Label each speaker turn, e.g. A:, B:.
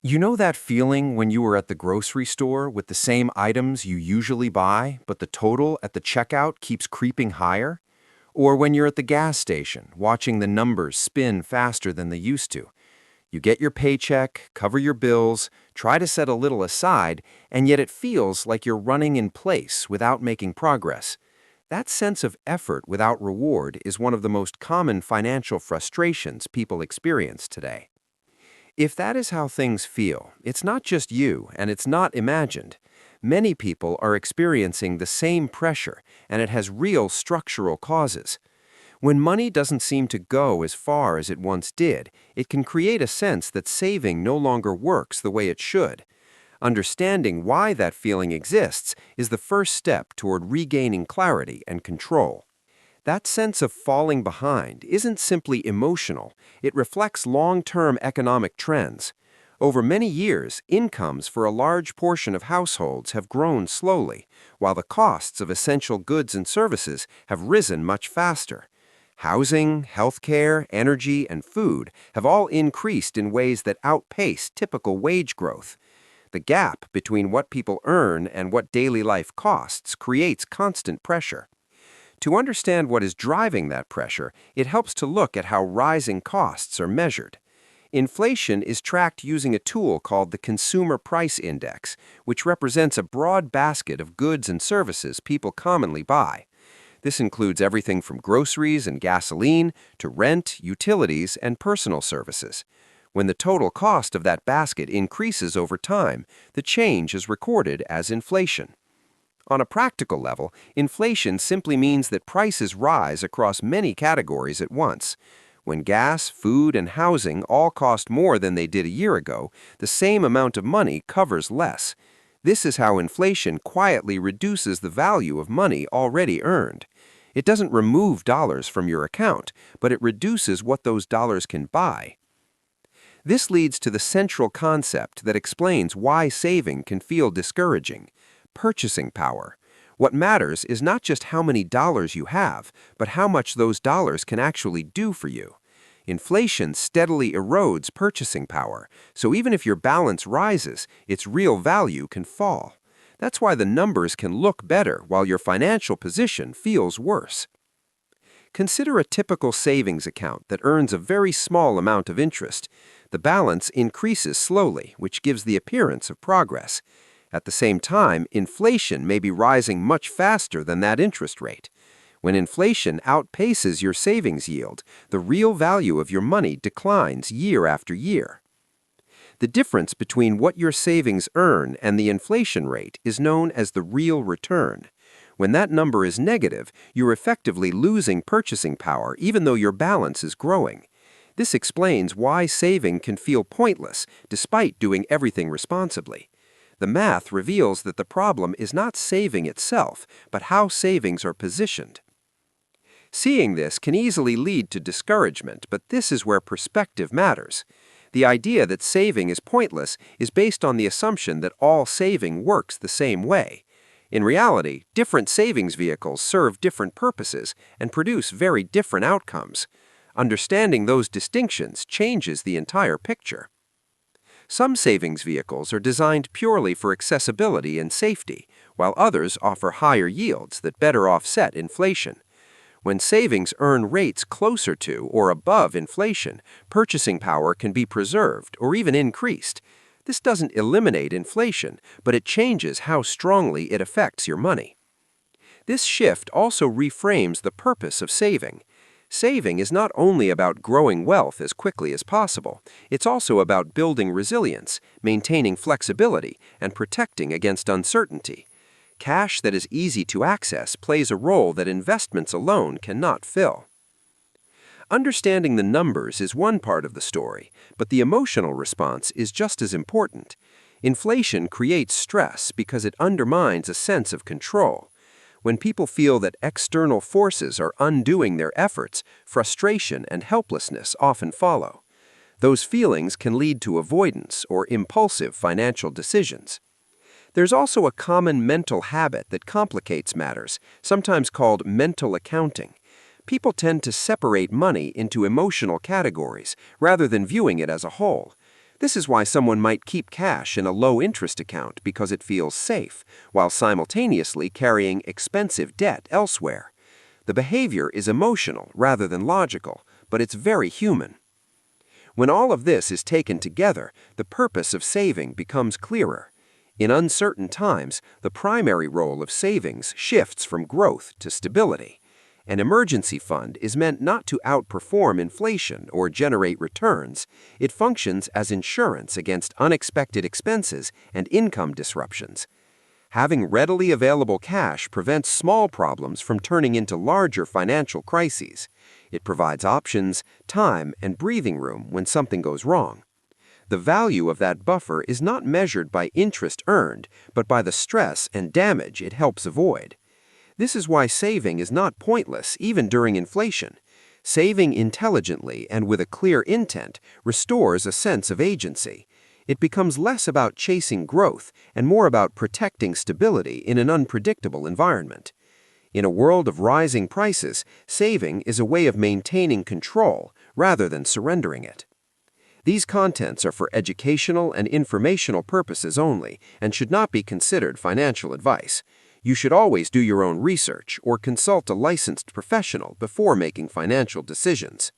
A: You know that feeling when you were at the grocery store with the same items you usually buy, but the total at the checkout keeps creeping higher? Or when you're at the gas station, watching the numbers spin faster than they used to? You get your paycheck, cover your bills, try to set a little aside, and yet it feels like you're running in place without making progress. That sense of effort without reward is one of the most common financial frustrations people experience today. If that is how things feel, it's not just you and it's not imagined. Many people are experiencing the same pressure, and it has real structural causes. When money doesn't seem to go as far as it once did, it can create a sense that saving no longer works the way it should. Understanding why that feeling exists is the first step toward regaining clarity and control. That sense of falling behind isn't simply emotional, it reflects long-term economic trends. Over many years, incomes for a large portion of households have grown slowly, while the costs of essential goods and services have risen much faster. Housing, healthcare, energy, and food have all increased in ways that outpace typical wage growth. The gap between what people earn and what daily life costs creates constant pressure. To understand what is driving that pressure, it helps to look at how rising costs are measured. Inflation is tracked using a tool called the Consumer Price Index, which represents a broad basket of goods and services people commonly buy. This includes everything from groceries and gasoline to rent, utilities, and personal services. When the total cost of that basket increases over time, the change is recorded as inflation. On a practical level, inflation simply means that prices rise across many categories at once. When gas, food, and housing all cost more than they did a year ago, the same amount of money covers less. This is how inflation quietly reduces the value of money already earned. It doesn't remove dollars from your account, but it reduces what those dollars can buy. This leads to the central concept that explains why saving can feel discouraging: purchasing power. What matters is not just how many dollars you have, but how much those dollars can actually do for you. Inflation steadily erodes purchasing power, so even if your balance rises, its real value can fall. That's why the numbers can look better while your financial position feels worse. Consider a typical savings account that earns a very small amount of interest. The balance increases slowly, which gives the appearance of progress. At the same time, inflation may be rising much faster than that interest rate. When inflation outpaces your savings yield, the real value of your money declines year after year. The difference between what your savings earn and the inflation rate is known as the real return. When that number is negative, you're effectively losing purchasing power even though your balance is growing. This explains why saving can feel pointless despite doing everything responsibly. The math reveals that the problem is not saving itself, but how savings are positioned. Seeing this can easily lead to discouragement, but this is where perspective matters. The idea that saving is pointless is based on the assumption that all saving works the same way. In reality, different savings vehicles serve different purposes and produce very different outcomes. Understanding those distinctions changes the entire picture. Some savings vehicles are designed purely for accessibility and safety, while others offer higher yields that better offset inflation. When savings earn rates closer to or above inflation, purchasing power can be preserved or even increased. This doesn't eliminate inflation, but it changes how strongly it affects your money. This shift also reframes the purpose of saving. Saving is not only about growing wealth as quickly as possible, it's also about building resilience, maintaining flexibility, and protecting against uncertainty. Cash that is easy to access plays a role that investments alone cannot fill. Understanding the numbers is one part of the story, but the emotional response is just as important. Inflation creates stress because it undermines a sense of control. When people feel that external forces are undoing their efforts, frustration and helplessness often follow. Those feelings can lead to avoidance or impulsive financial decisions. There's also a common mental habit that complicates matters, sometimes called mental accounting. People tend to separate money into emotional categories rather than viewing it as a whole.
B: This is why someone might keep cash in a low-interest account because it feels safe, while simultaneously carrying expensive debt elsewhere. The behavior is emotional rather than logical, but it's very human. When all of this is taken together, the purpose of saving becomes clearer. In uncertain times, the primary role of savings shifts from growth to stability. An emergency fund is meant not to outperform inflation or generate returns. It functions as insurance against unexpected expenses and income disruptions. Having readily available cash prevents small problems from turning into larger financial crises. It provides options, time, and breathing room when something goes wrong. The value of that buffer is not measured by interest earned, but by the stress and damage it helps avoid. This is why saving is not pointless even during inflation. Saving intelligently and with a clear intent restores a sense of agency. It becomes less about chasing growth and more about protecting stability in an unpredictable environment. In a world of rising prices, saving is a way of maintaining control rather than surrendering it. These contents are for educational and informational purposes only and should not be considered financial advice. You should always do your own research or consult a licensed professional before making financial decisions.